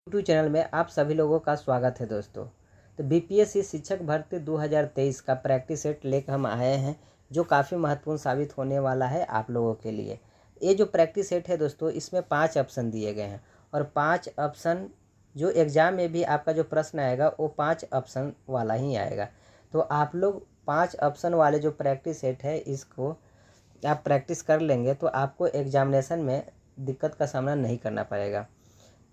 YouTube channel में आप सभी लोगों का स्वागत है दोस्तों। तो बीपीएससी शिक्षक भर्ती 2023 का प्रैक्टिस सेट लेकर हम आए हैं, जो काफ़ी महत्वपूर्ण साबित होने वाला है आप लोगों के लिए। ये जो प्रैक्टिस सेट है दोस्तों, इसमें 5 ऑप्शन दिए गए हैं और 5 ऑप्शन जो एग्ज़ाम में भी आपका जो प्रश्न आएगा वो 5 ऑप्शन वाला ही आएगा। तो आप लोग 5 ऑप्शन वाले जो प्रैक्टिस सेट है इसको आप प्रैक्टिस कर लेंगे तो आपको एग्जामिनेशन में दिक्कत का सामना नहीं करना पड़ेगा।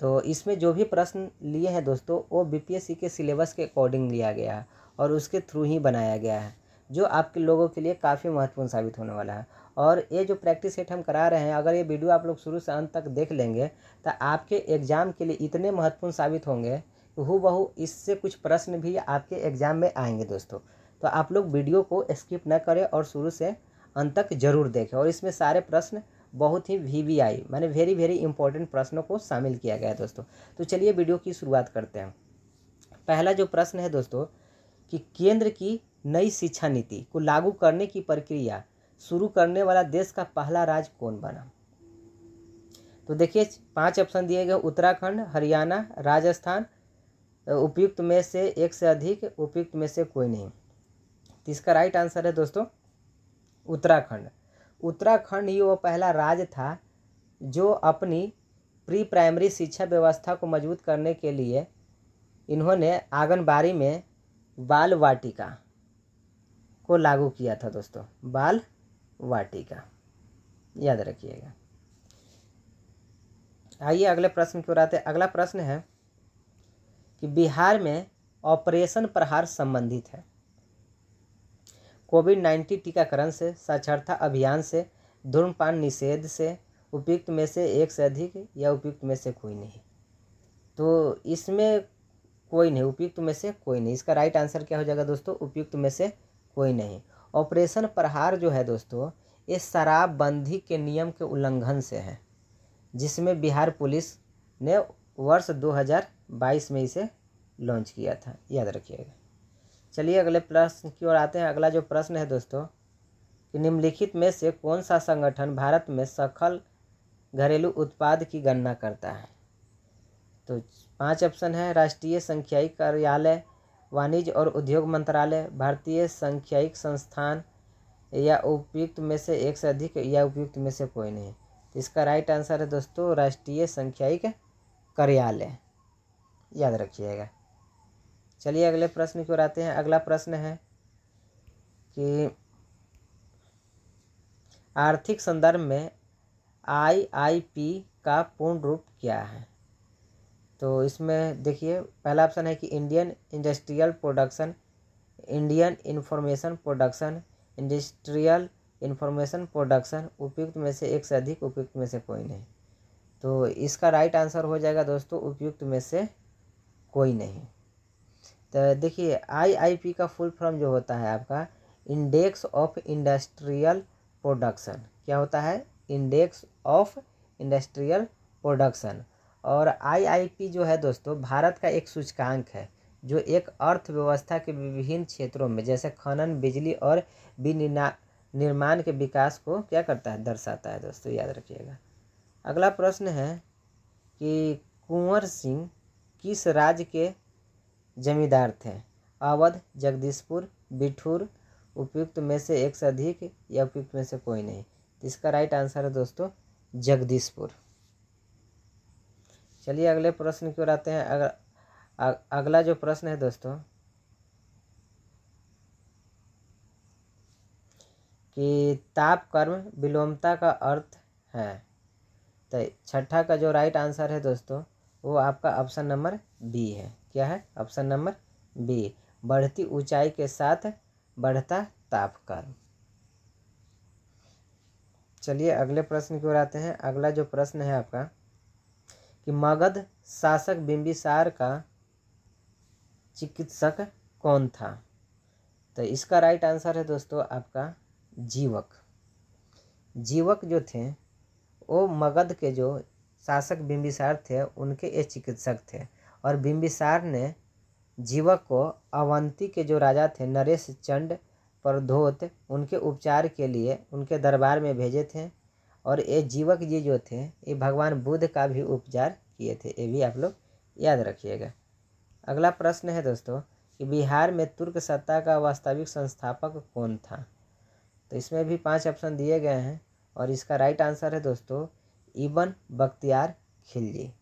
तो इसमें जो भी प्रश्न लिए हैं दोस्तों, वो बीपीएससी के सिलेबस के अकॉर्डिंग लिया गया है और उसके थ्रू ही बनाया गया है, जो आपके लोगों के लिए काफ़ी महत्वपूर्ण साबित होने वाला है। और ये जो प्रैक्टिस सेट हम करा रहे हैं, अगर ये वीडियो आप लोग शुरू से अंत तक देख लेंगे तो आपके एग्ज़ाम के लिए इतने महत्वपूर्ण साबित होंगे कि हूबहू इससे कुछ प्रश्न भी आपके एग्ज़ाम में आएंगे दोस्तों। तो आप लोग वीडियो को स्किप न करें और शुरू से अंत तक जरूर देखें। और इसमें सारे प्रश्न बहुत ही वीवीआई माने वेरी इंपॉर्टेंट प्रश्नों को शामिल किया गया है दोस्तों। तो चलिए वीडियो की शुरुआत करते हैं। पहला जो प्रश्न है दोस्तों कि केंद्र की नई शिक्षा नीति को लागू करने की प्रक्रिया शुरू करने वाला देश का पहला राज्य कौन बना। तो देखिए 5 ऑप्शन दिए गए, उत्तराखंड, हरियाणा, राजस्थान, उपयुक्त में से एक से अधिक, उपयुक्त में से कोई नहीं। तो इसका राइट आंसर है दोस्तों उत्तराखंड। उत्तराखंड ही वो पहला राज्य था जो अपनी प्री प्राइमरी शिक्षा व्यवस्था को मजबूत करने के लिए इन्होंने आंगनबाड़ी में बाल वाटिका को लागू किया था दोस्तों। बाल वाटिका याद रखिएगा। आइए अगले प्रश्न की ओर आते हैं। अगला प्रश्न है कि बिहार में ऑपरेशन प्रहार संबंधित है। कोविड-19 टीकाकरण से, साक्षरता अभियान से, धूम्रपान निषेध से, उपयुक्त में से एक से अधिक या उपयुक्त में से कोई नहीं। तो इसमें कोई नहीं, उपयुक्त में से कोई नहीं। इसका राइट आंसर क्या हो जाएगा दोस्तों, उपयुक्त में से कोई नहीं। ऑपरेशन प्रहार जो है दोस्तों, ये शराबबंदी के नियम के उल्लंघन से है, जिसमें बिहार पुलिस ने वर्ष 2022 में इसे लॉन्च किया था, याद रखिएगा। चलिए अगले प्रश्न की ओर आते हैं। अगला जो प्रश्न है दोस्तों कि निम्नलिखित में से कौन सा संगठन भारत में सकल घरेलू उत्पाद की गणना करता है। तो 5 ऑप्शन है, राष्ट्रीय सांख्यिकी कार्यालय, वाणिज्य और उद्योग मंत्रालय, भारतीय सांख्यिकी संस्थान, या उपयुक्त में से एक से अधिक या उपयुक्त में से कोई नहीं। तो इसका राइट आंसर है दोस्तों राष्ट्रीय सांख्यिकी कार्यालय, याद रखिएगा। चलिए अगले प्रश्न की ओर आते हैं। अगला प्रश्न है कि आर्थिक संदर्भ में आईआईपी का पूर्ण रूप क्या है। तो इसमें देखिए पहला ऑप्शन है कि Indian industrial production, Indian information production, industrial information production, उपयुक्त में से एक से अधिक, उपयुक्त में से कोई नहीं। तो इसका राइट आंसर हो जाएगा दोस्तों उपयुक्त में से कोई नहीं। तो देखिए आईआईपी का फुल फॉर्म जो होता है आपका इंडेक्स ऑफ इंडस्ट्रियल प्रोडक्शन। क्या होता है, इंडेक्स ऑफ इंडस्ट्रियल प्रोडक्शन। और आईआईपी जो है दोस्तों भारत का एक सूचकांक है जो एक अर्थव्यवस्था के विभिन्न क्षेत्रों में जैसे खनन, बिजली और विनिर्माण के विकास को क्या करता है, दर्शाता है दोस्तों, याद रखिएगा। अगला प्रश्न है कि कुंवर सिंह किस राज्य के जमींदार थे। अवध, जगदीशपुर, बिठूर, उपयुक्त में से एक से अधिक या उपयुक्त में से कोई नहीं। तो इसका राइट आंसर है दोस्तों जगदीशपुर। चलिए अगले प्रश्न की ओर आते हैं। अगला जो प्रश्न है दोस्तों कि ताप कर्म विलोमता का अर्थ है। तो छठा का जो राइट आंसर है दोस्तों वो आपका ऑप्शन नंबर बी है। क्या है, ऑप्शन नंबर बी, बढ़ती ऊंचाई के साथ बढ़ता तापक्रम। चलिए अगले प्रश्न की ओर आते हैं। अगला जो प्रश्न है आपका कि मगध शासक बिंबिसार का चिकित्सक कौन था। तो इसका राइट आंसर है दोस्तों आपका जीवक। जीवक जो थे वो मगध के जो शासक बिंबिसार थे उनके ये चिकित्सक थे। और बिंबिसार ने जीवक को अवंती के जो राजा थे नरेश चंड प्रद्योत उनके उपचार के लिए उनके दरबार में भेजे थे। और ये जीवक जी जो थे ये भगवान बुद्ध का भी उपचार किए थे, ये भी आप लोग याद रखिएगा। अगला प्रश्न है दोस्तों कि बिहार में तुर्क सत्ता का वास्तविक संस्थापक कौन था। तो इसमें भी 5 ऑप्शन दिए गए हैं और इसका राइट आंसर है दोस्तों इब्न बख्तियार खिलजी।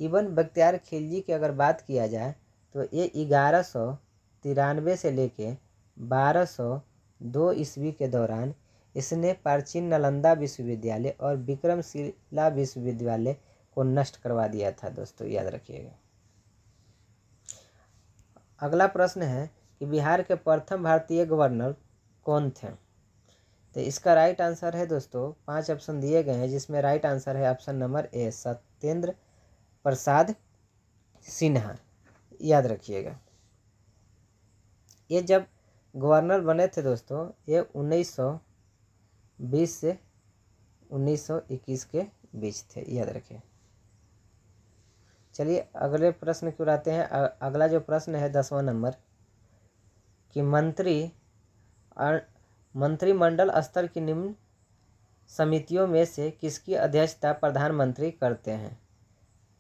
इब्न बख्तियार खिलजी की अगर बात किया जाए तो ये 1193 से लेके 1202 ईस्वी के दौरान इसने प्राचीन नालंदा विश्वविद्यालय और विक्रमशिला विश्वविद्यालय को नष्ट करवा दिया था दोस्तों, याद रखिएगा। अगला प्रश्न है कि बिहार के प्रथम भारतीय गवर्नर कौन थे। तो इसका राइट आंसर है दोस्तों 5 ऑप्शन दिए गए हैं, जिसमें राइट आंसर है option number A Satyendra Prasad Sinha, याद रखिएगा। ये जब गवर्नर बने थे दोस्तों ये 1920 से 1921 के बीच थे, याद रखें। चलिए अगले प्रश्न की ओर आते हैं। अगला जो प्रश्न है 10वां नंबर कि मंत्रिमंडल स्तर की निम्न समितियों में से किसकी अध्यक्षता प्रधानमंत्री करते हैं।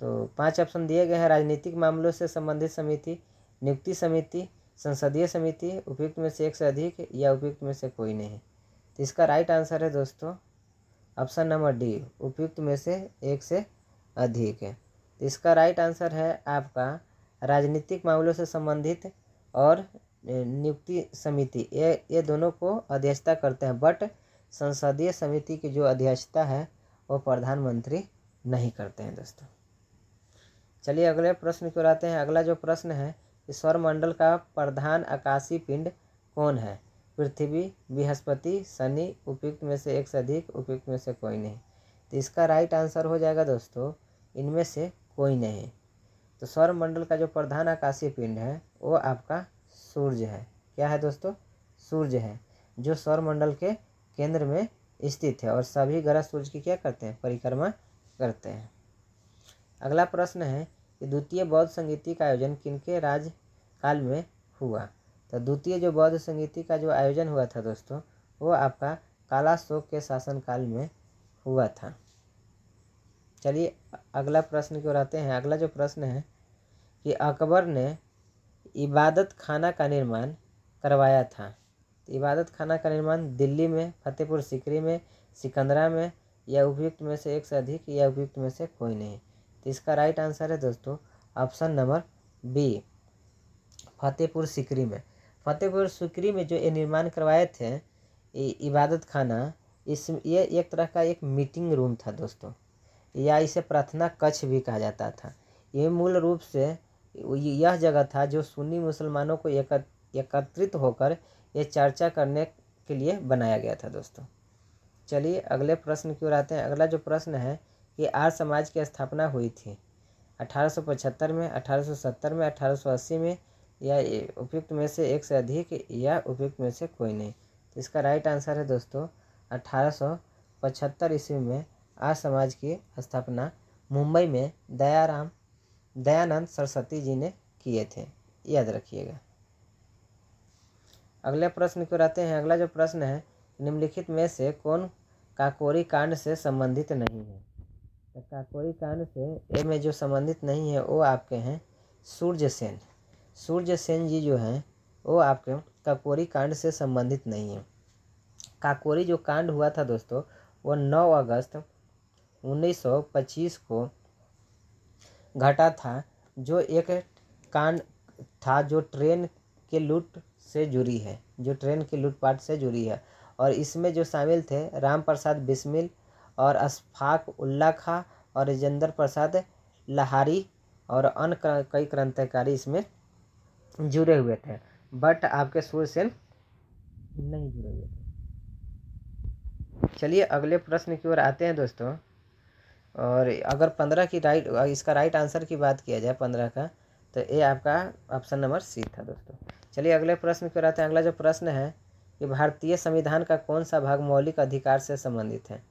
तो 5 ऑप्शन दिए गए हैं। राजनीतिक मामलों से संबंधित समिति, नियुक्ति समिति, संसदीय समिति, उपयुक्त में से एक से अधिक या उपयुक्त में से कोई नहीं। तो इसका राइट आंसर है दोस्तों ऑप्शन नंबर डी, उपयुक्त में से एक से अधिक है। तो इसका राइट आंसर है आपका राजनीतिक मामलों से संबंधित और नियुक्ति समिति, ये दोनों को अध्यक्षता करते हैं, बट संसदीय समिति की जो अध्यक्षता है वो प्रधानमंत्री नहीं करते हैं दोस्तों। चलिए अगले प्रश्न की ओर आते हैं। अगला जो प्रश्न है कि सौरमंडल का प्रधान आकाशीय पिंड कौन है। पृथ्वी, बृहस्पति, शनि, उपयुक्त में से एक से अधिक, उपयुक्त में से कोई नहीं। तो इसका राइट आंसर हो जाएगा दोस्तों इनमें से कोई नहीं। तो सौरमंडल का जो प्रधान आकाशीय पिंड है वो आपका सूर्य है। क्या है दोस्तों? सूर्य है, जो सौरमंडल के केंद्र में स्थित है और सभी ग्रह सूर्य की क्या करते हैं? परिक्रमा करते हैं। अगला प्रश्न है कि द्वितीय बौद्ध संगीति का आयोजन किनके राजकाल में हुआ। तो द्वितीय जो बौद्ध संगीति का जो आयोजन हुआ था दोस्तों वो आपका कालाशोक के शासनकाल में हुआ था। चलिए अगला प्रश्न की ओर आते हैं। अगला जो प्रश्न है कि अकबर ने इबादत खाना का निर्माण करवाया था। तो इबादत खाना का निर्माण दिल्ली में, फतेहपुर सीकरी में, सिकंदरा में या उपयुक्त में से एक से अधिक या उपयुक्त में से कोई नहीं। तो इसका राइट आंसर है दोस्तों option number B, Fatehpur Sikri में। फतेहपुर सीकरी में जो ये निर्माण करवाए थे इबादत खाना, ये एक तरह का एक मीटिंग रूम था दोस्तों, या इसे प्रार्थना कक्ष भी कहा जाता था। ये मूल रूप से यह जगह था जो सुन्नी मुसलमानों को एकत्रित होकर ये चर्चा करने के लिए बनाया गया था दोस्तों। चलिए अगले प्रश्न की ओर आते हैं। अगला जो प्रश्न है कि आर्य समाज की स्थापना हुई थी 1875 में, 1870 में, 1880 में या उपयुक्त में से एक से अधिक या उपयुक्त में से कोई नहीं। तो इसका राइट आंसर है दोस्तों 1875 ईस्वी में आर्य समाज की स्थापना मुंबई में दयानंद सरस्वती जी ने किए थे, याद रखिएगा। अगले प्रश्न की ओर आते हैं। अगला जो प्रश्न है निम्नलिखित में से कौन काकोरी कांड से संबंधित नहीं है। तो काकोरी कांड से में जो संबंधित नहीं है वो आपके हैं सूर्य सेन जी जो हैं वो आपके काकोरी कांड से संबंधित नहीं है। काकोरी जो कांड हुआ था दोस्तों वो 9 अगस्त 1925 को घटा था, जो एक कांड था जो ट्रेन के लूट से जुड़ी है, जो ट्रेन की लूटपाट से जुड़ी है। और इसमें जो शामिल थे राम प्रसाद बिस्मिल और अशफाक उल्ला खां और राजेंद्र प्रसाद लाहारी और अन्य कई क्रांतिकारी इसमें जुड़े हुए थे, बट आपके सूर्य सेन नहीं जुड़े हुए थे। चलिए अगले प्रश्न की ओर आते हैं दोस्तों। और अगर 15 की इसका राइट आंसर की बात किया जाए 15 का, तो ये आपका ऑप्शन नंबर सी था दोस्तों। चलिए अगले प्रश्न की ओर आते हैं। अगला जो प्रश्न है कि भारतीय संविधान का कौन सा भाग मौलिक अधिकार से संबंधित है।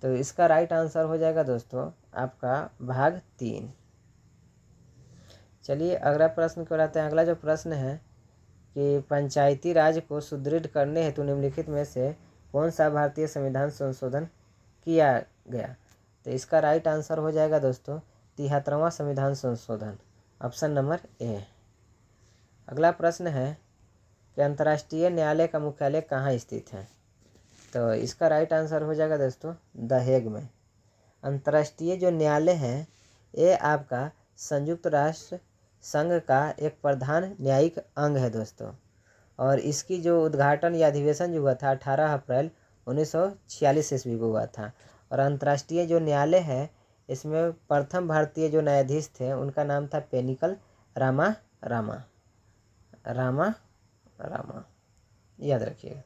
तो इसका राइट आंसर हो जाएगा दोस्तों आपका भाग 3। चलिए अगला प्रश्न की ओर आते हैं। अगला जो प्रश्न है कि पंचायती राज को सुदृढ़ करने हेतु निम्नलिखित में से कौन सा भारतीय संविधान संशोधन किया गया। तो इसका राइट आंसर हो जाएगा दोस्तों 73वां संविधान संशोधन, ऑप्शन नंबर ए। अगला प्रश्न है कि अंतर्राष्ट्रीय न्यायालय का मुख्यालय कहाँ स्थित है? तो इसका राइट आंसर हो जाएगा दोस्तों द हेग में। अंतर्राष्ट्रीय जो न्यायालय है ये आपका संयुक्त राष्ट्र संघ का एक प्रधान न्यायिक अंग है दोस्तों, और इसकी जो उद्घाटन या अधिवेशन जो हुआ था 18 अप्रैल 1946 ईस्वी को हुआ था। और अंतर्राष्ट्रीय जो न्यायालय है इसमें प्रथम भारतीय जो न्यायाधीश थे उनका नाम था पेनिकल रामा रामा रामा रामा, याद रखिएगा।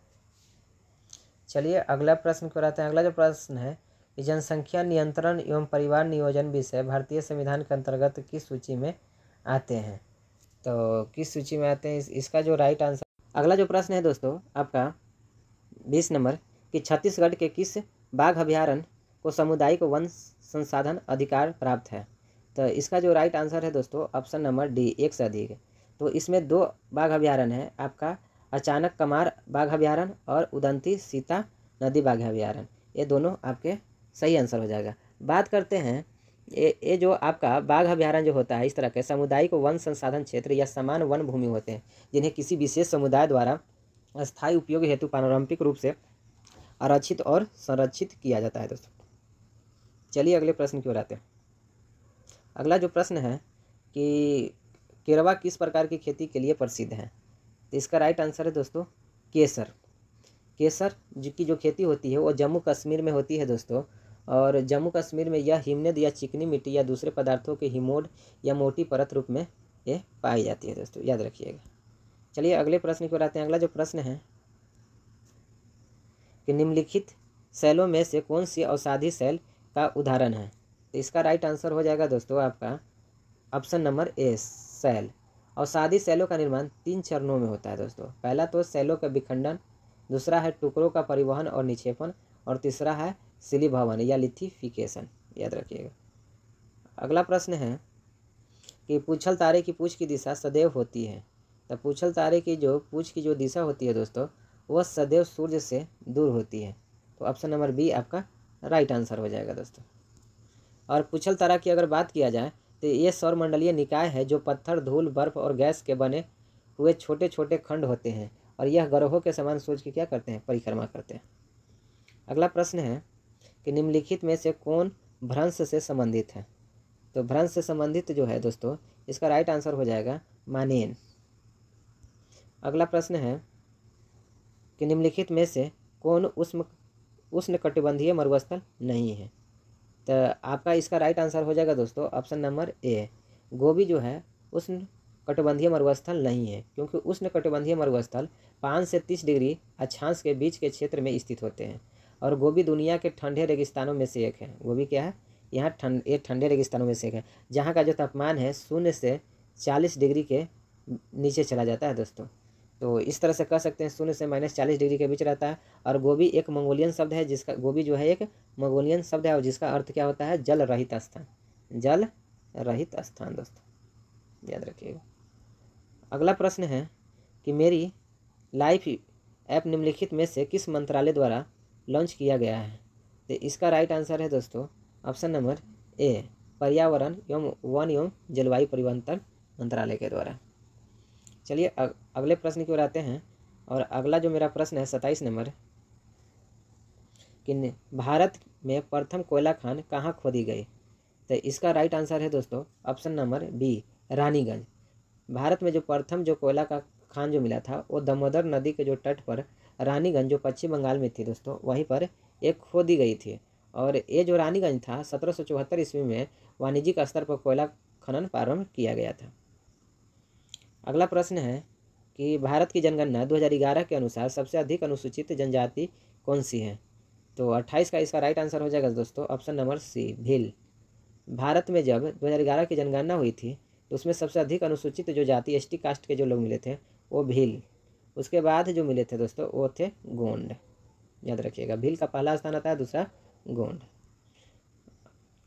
चलिए अगला प्रश्न को आते हैं। अगला जो प्रश्न है कि जनसंख्या नियंत्रण एवं परिवार नियोजन विषय भारतीय संविधान के अंतर्गत किस सूची में आते हैं? तो किस सूची में आते हैं, इसका जो राइट आंसर। अगला जो प्रश्न है दोस्तों आपका 20 नंबर कि छत्तीसगढ़ के किस बाघ अभयारण्य को सामुदायिक वन संसाधन अधिकार प्राप्त है? तो इसका जो राइट आंसर है दोस्तों ऑप्शन नंबर डी, एक से अधिक। तो इसमें 2 बाघ अभयारण्य है आपका, अचानक कमार बाघ अभयारण्य और उदंती सीता नदी बाघ अभयारण्य, ये दोनों आपके सही आंसर हो जाएगा। बात करते हैं ये जो आपका बाघ अभयारण्य जो होता है इस तरह के सामुदायिक वन संसाधन क्षेत्र या समान वन भूमि होते हैं जिन्हें किसी विशेष समुदाय द्वारा अस्थायी उपयोग हेतु पारंपरिक रूप से आरक्षित और संरक्षित किया जाता है दोस्तों। चलिए अगले प्रश्न की ओर आते हैं। अगला जो प्रश्न है कि केरवा किस प्रकार की खेती के लिए प्रसिद्ध है? तो इसका राइट आंसर है दोस्तों केसर। केसर की जो खेती होती है वो जम्मू कश्मीर में होती है दोस्तों, और जम्मू कश्मीर में यह हिमनद या चिकनी मिट्टी या दूसरे पदार्थों के हिमोड या मोटी परत रूप में ये पाई जाती है दोस्तों, याद रखिएगा। चलिए अगले प्रश्न की ओर आते हैं। अगला जो प्रश्न है कि निम्नलिखित सेलों में से कौन सी औषधि सेल का उदाहरण है? तो इसका राइट आंसर हो जाएगा दोस्तों आपका ऑप्शन नंबर ए, सेल। औषधि सेलों का निर्माण 3 चरणों में होता है दोस्तों। पहला तो सेलों का विखंडन, दूसरा है टुकड़ों का परिवहन और निक्षेपण, और तीसरा है शिलीभवन या लिथिफिकेशन, याद रखिएगा। अगला प्रश्न है कि पूछल तारे की पूंछ की दिशा सदैव होती है। तो पूछल तारे की जो पूंछ की जो दिशा होती है दोस्तों वह सदैव सूर्य से दूर होती है। तो ऑप्शन नंबर बी आपका राइट आंसर हो जाएगा दोस्तों। और पूछल तारा की अगर बात किया जाए तो ये सौरमंडलीय निकाय है जो पत्थर, धूल, बर्फ और गैस के बने हुए छोटे छोटे खंड होते हैं, और यह ग्रहों के समान सूर्य की क्या करते हैं, परिक्रमा करते हैं। अगला प्रश्न है कि निम्नलिखित में से कौन भ्रंश से संबंधित है? तो भ्रंश से संबंधित जो है दोस्तों इसका राइट आंसर हो जाएगा मानेन। अगला प्रश्न है कि निम्नलिखित में से कौन उष्णकटिबंधीय मरुस्थल नहीं है? तो आपका इसका राइट आंसर हो जाएगा दोस्तों ऑप्शन नंबर ए, गोबी जो है उष्णकटिबंधीय मरुस्थल नहीं है, क्योंकि उष्णकटिबंधीय मरुस्थल 5 से 30 डिग्री अक्षांश के बीच के क्षेत्र में स्थित होते हैं, और गोबी दुनिया के ठंडे रेगिस्तानों में से एक है। गोबी क्या है, यहाँ ठंडे रेगिस्तानों में से एक है जहाँ का जो तापमान है 0 से 40 डिग्री के नीचे चला जाता है दोस्तों। तो इस तरह से कह सकते हैं 0 से -40 डिग्री के बीच रहता है। और गोबी एक मंगोलियन शब्द है, जिसका गोबी जो है एक मंगोलियन शब्द है और जिसका अर्थ क्या होता है, जल रहित स्थान, जल रहित स्थान दोस्तों, याद रखिएगा। अगला प्रश्न है कि मेरी लाइफ ऐप निम्नलिखित में से किस मंत्रालय द्वारा लॉन्च किया गया है? तो इसका राइट आंसर है दोस्तों ऑप्शन नंबर ए, पर्यावरण एवं वन एवं जलवायु परिवर्तन मंत्रालय के द्वारा। चलिए अगले प्रश्न की ओर आते हैं। और अगला जो मेरा प्रश्न है 27 नंबर कि भारत में प्रथम कोयला खान कहाँ खोदी गई? तो इसका राइट आंसर है दोस्तों option number B, Raniganj. Bharat में जो प्रथम जो कोयला का खान जो मिला था वो दामोदर नदी के जो तट पर रानीगंज जो पश्चिम बंगाल में थी दोस्तों, वहीं पर एक खोदी गई थी। और ये जो रानीगंज था 1774 ईस्वी में वाणिज्यिक स्तर पर कोयला खनन प्रारंभ किया गया था। अगला प्रश्न है कि भारत की जनगणना 2011 के अनुसार सबसे अधिक अनुसूचित जनजाति कौन सी है? तो 28 का इसका राइट आंसर हो जाएगा दोस्तों option number C, Bhil. Bharat में जब 2011 की जनगणना हुई थी तो उसमें सबसे अधिक अनुसूचित जो जाति एसटी कास्ट के जो लोग मिले थे वो भील, उसके बाद जो मिले थे दोस्तों वो थे गोंड, याद रखिएगा। भील का पहला स्थान आता है, दूसरा गोंड।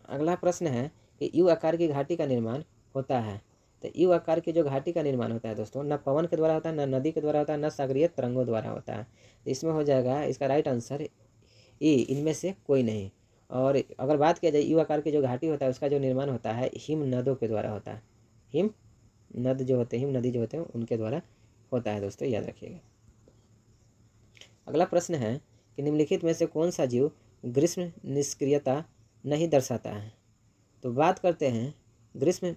अगला प्रश्न है कि यू आकार की घाटी का निर्माण होता है। तो यू आकार की जो घाटी का निर्माण होता है दोस्तों न पवन के द्वारा होता है, न नदी के द्वारा होता है, न सागरीय तरंगों द्वारा होता है। तो इसमें हो जाएगा इसका राइट आंसर ई, इनमें से कोई नहीं। और अगर बात किया जाए यू आकार की जो घाटी होता है उसका जो निर्माण होता है हिम नदों के द्वारा होता है। हिम नद जो होते हैं, हिम नदी जो होते हैं उनके द्वारा होता है दोस्तों, याद रखिएगा। अगला प्रश्न है कि निम्नलिखित में से कौन सा जीव ग्रीष्म निष्क्रियता नहीं दर्शाता है। तो बात करते हैं ग्रीष्म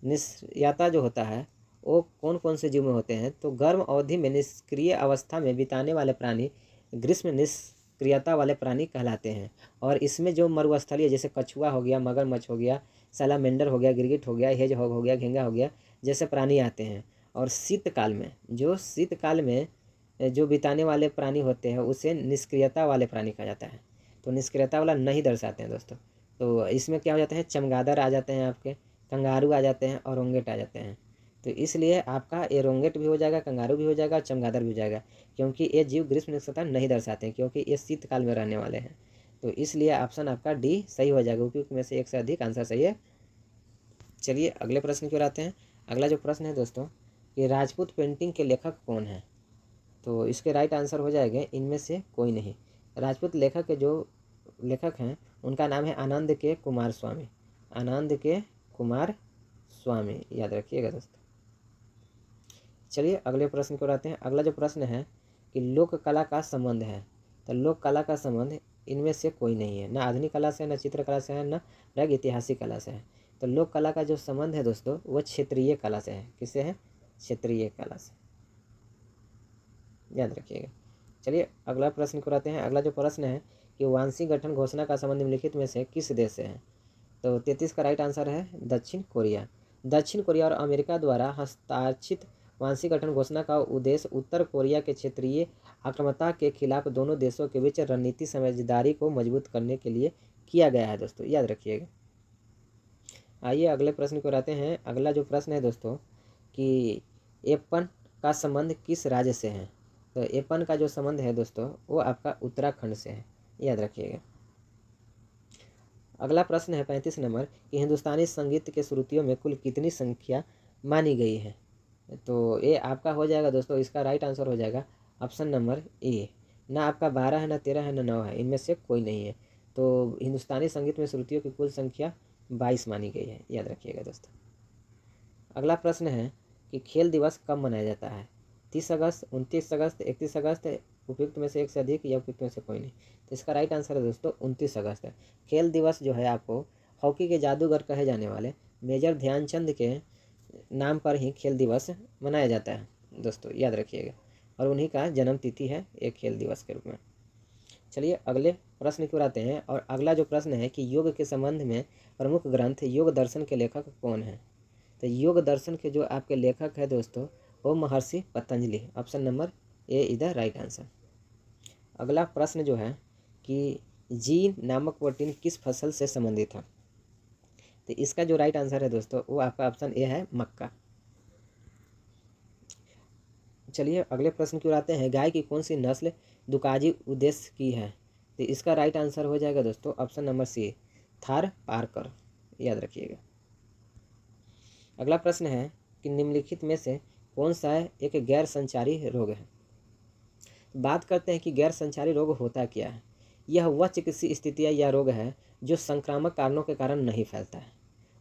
निष्क्रियता जो होता है वो कौन कौन से जीव में होते हैं। तो गर्म अवधि में निष्क्रिय अवस्था में बिताने वाले प्राणी ग्रीष्म निष्क्रियता वाले प्राणी कहलाते हैं। और इसमें जो मरुस्थलीय जैसे कछुआ हो गया, मगरमच्छ हो गया, सैलामेंडर हो गया, गिरगिट हो गया, हेजहॉग हो गया, घिंगा हो गया जैसे प्राणी आते हैं। और शीतकाल में जो बिताने वाले प्राणी होते हैं उसे निष्क्रियता वाले प्राणी कहा जाता है। तो निष्क्रियता वाला नहीं दर्शाते हैं दोस्तों। तो इसमें क्या हो जाते हैं, चमगादड़ आ जाते हैं, आपके कंगारू आ जाते हैं और रोंगेट आ जाते हैं। तो इसलिए आपका ये रोंगेट भी हो जाएगा, कंगारू भी हो जाएगा और चमगादड़ भी हो जाएगा, क्योंकि ये जीव ग्रीष्म निष्क्रियता नहीं दर्शाते हैं, क्योंकि ये शीतकाल में रहने वाले हैं। तो इसलिए ऑप्शन आपका डी सही हो जाएगा। उपयुक्त में से एक से अधिक आंसर सही है। चलिए अगले प्रश्न की ओर आते हैं। अगला जो प्रश्न है दोस्तों कि राजपूत पेंटिंग के लेखक कौन है। तो इसके राइट आंसर हो जाएंगे इनमें से कोई नहीं। राजपूत लेखक के जो लेखक हैं उनका नाम है आनंद के कुमार स्वामी। आनंद के कुमार स्वामी, याद रखिएगा दोस्तों। चलिए अगले प्रश्न को आते हैं। अगला जो प्रश्न है कि लोक कला का संबंध है। तो लोक कला का संबंध इनमें से कोई नहीं है, ना आधुनिक कला से, ना चित्रकला से है, ना ऐतिहासिक कला से है। तो लोक कला का जो संबंध है दोस्तों वो क्षेत्रीय कला से है। किससे है, क्षेत्रीय कला से, याद रखिएगा। चलिए अगला प्रश्न को आते हैं। अगला जो प्रश्न है कि वांशिक गठन घोषणा का संबंध निम्नलिखित में से किस देश से है। तो 33 का राइट आंसर है दक्षिण कोरिया। दक्षिण कोरिया और अमेरिका द्वारा हस्ताक्षरित वांशिक गठन घोषणा का उद्देश्य उत्तर कोरिया के क्षेत्रीय आक्रामकता के खिलाफ दोनों देशों के बीच रणनीतिक समझदारी को मजबूत करने के लिए किया गया है दोस्तों, याद रखिएगा। आइए अगले प्रश्न को आते हैं। अगला जो प्रश्न है दोस्तों कि एप्पन का संबंध किस राज्य से है। तो एप्पन का जो संबंध है दोस्तों वो आपका उत्तराखंड से है, याद रखिएगा। अगला प्रश्न है 35 नंबर कि हिंदुस्तानी संगीत के श्रुतियों में कुल कितनी संख्या मानी गई है। तो ये आपका हो जाएगा दोस्तों, इसका राइट आंसर हो जाएगा ऑप्शन नंबर ए। ना आपका 12 है, ना 13 है, ना 9 है, इनमें से कोई नहीं है। तो हिंदुस्तानी संगीत में श्रुतियों की कुल संख्या 22 मानी गई है, याद रखिएगा दोस्तों। अगला प्रश्न है कि खेल दिवस कब मनाया जाता है। 30 अगस्त, 29 अगस्त, 31 अगस्त, उपयुक्त में से एक से अधिक या उपयुक्त में से कोई नहीं। तो इसका राइट आंसर है दोस्तों 29 अगस्त है। खेल दिवस जो है आपको हॉकी के जादूगर कहे जाने वाले मेजर ध्यानचंद के नाम पर ही खेल दिवस मनाया जाता है दोस्तों, याद रखिएगा। और उन्हीं का जन्म तिथि है एक खेल दिवस के रूप में। चलिए अगले प्रश्न की ओर आते हैं। और अगला जो प्रश्न है कि योग के संबंध में प्रमुख ग्रंथ योग दर्शन के लेखक कौन है। तो योग दर्शन के जो आपके लेखक है दोस्तों वो महर्षि Patanjali. Option number A is the right answer. अगला प्रश्न जो है कि जी नामक प्रोटीन किस फसल से संबंधित है। तो इसका जो राइट आंसर है दोस्तों वो आपका ऑप्शन ए है मक्का। चलिए अगले प्रश्न की ओर आते हैं। गाय की कौन सी नस्ल दुकाजी उद्देश्य की है। तो इसका राइट आंसर हो जाएगा दोस्तों ऑप्शन नंबर सी थार पारकर, याद रखिएगा। अगला प्रश्न है कि निम्नलिखित में से कौन सा एक गैर संचारी रोग है। बात करते हैं कि गैर संचारी रोग होता क्या है। यह वह चिकित्सीय स्थितियाँ या रोग है जो संक्रामक कारणों के कारण नहीं फैलता है,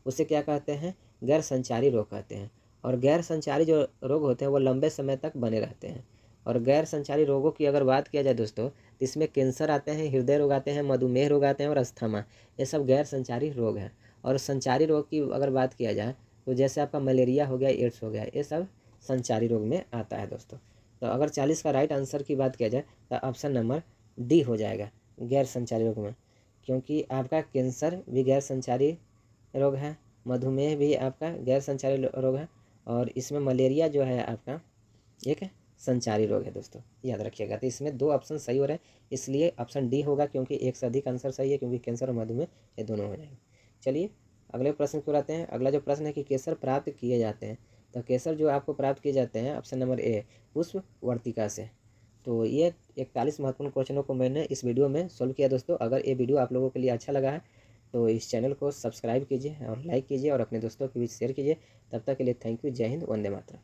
उसे क्या कहते हैं, गैर संचारी रोग कहते हैं। और गैर संचारी जो रोग होते हैं वो लंबे समय तक बने रहते हैं। और गैर संचारी रोगों की अगर बात किया जाए दोस्तों तो इसमें कैंसर आते हैं, हृदय रोग आते हैं, मधुमेह रोग आते हैं और अस्थमा, ये सब गैर संचारी रोग हैं। और संचारी रोग की अगर बात किया जाए तो जैसे आपका मलेरिया हो गया, एड्स हो गया, ये सब संचारी रोग में आता है दोस्तों। तो अगर 40 का राइट आंसर की बात किया जाए तो ऑप्शन नंबर डी हो जाएगा गैर संचारी रोग में, क्योंकि आपका कैंसर भी गैर संचारी रोग है, मधुमेह भी आपका गैर संचारी रोग है, और इसमें मलेरिया जो है आपका एक संचारी रोग है दोस्तों, याद रखिएगा। तो इसमें 2 ऑप्शन सही हो रहे हैं, इसलिए ऑप्शन डी होगा, क्योंकि एक से अधिक आंसर सही है, क्योंकि कैंसर और मधुमेह ये दोनों हो जाएंगे। चलिए अगले प्रश्न को आते हैं। अगला जो प्रश्न है कि केसर प्राप्त किए जाते हैं। तो केसर जो आपको प्राप्त किए जाते हैं ऑप्शन नंबर ए पुष्प वर्तिका से। तो ये 41 महत्वपूर्ण क्वेश्चनों को मैंने इस वीडियो में सोल्व किया दोस्तों। अगर ये वीडियो आप लोगों के लिए अच्छा लगा है तो इस चैनल को सब्सक्राइब कीजिए और लाइक कीजिए और अपने दोस्तों के बीच शेयर कीजिए। तब तक के लिए थैंक यू। जय हिंद, वंदे मातरम।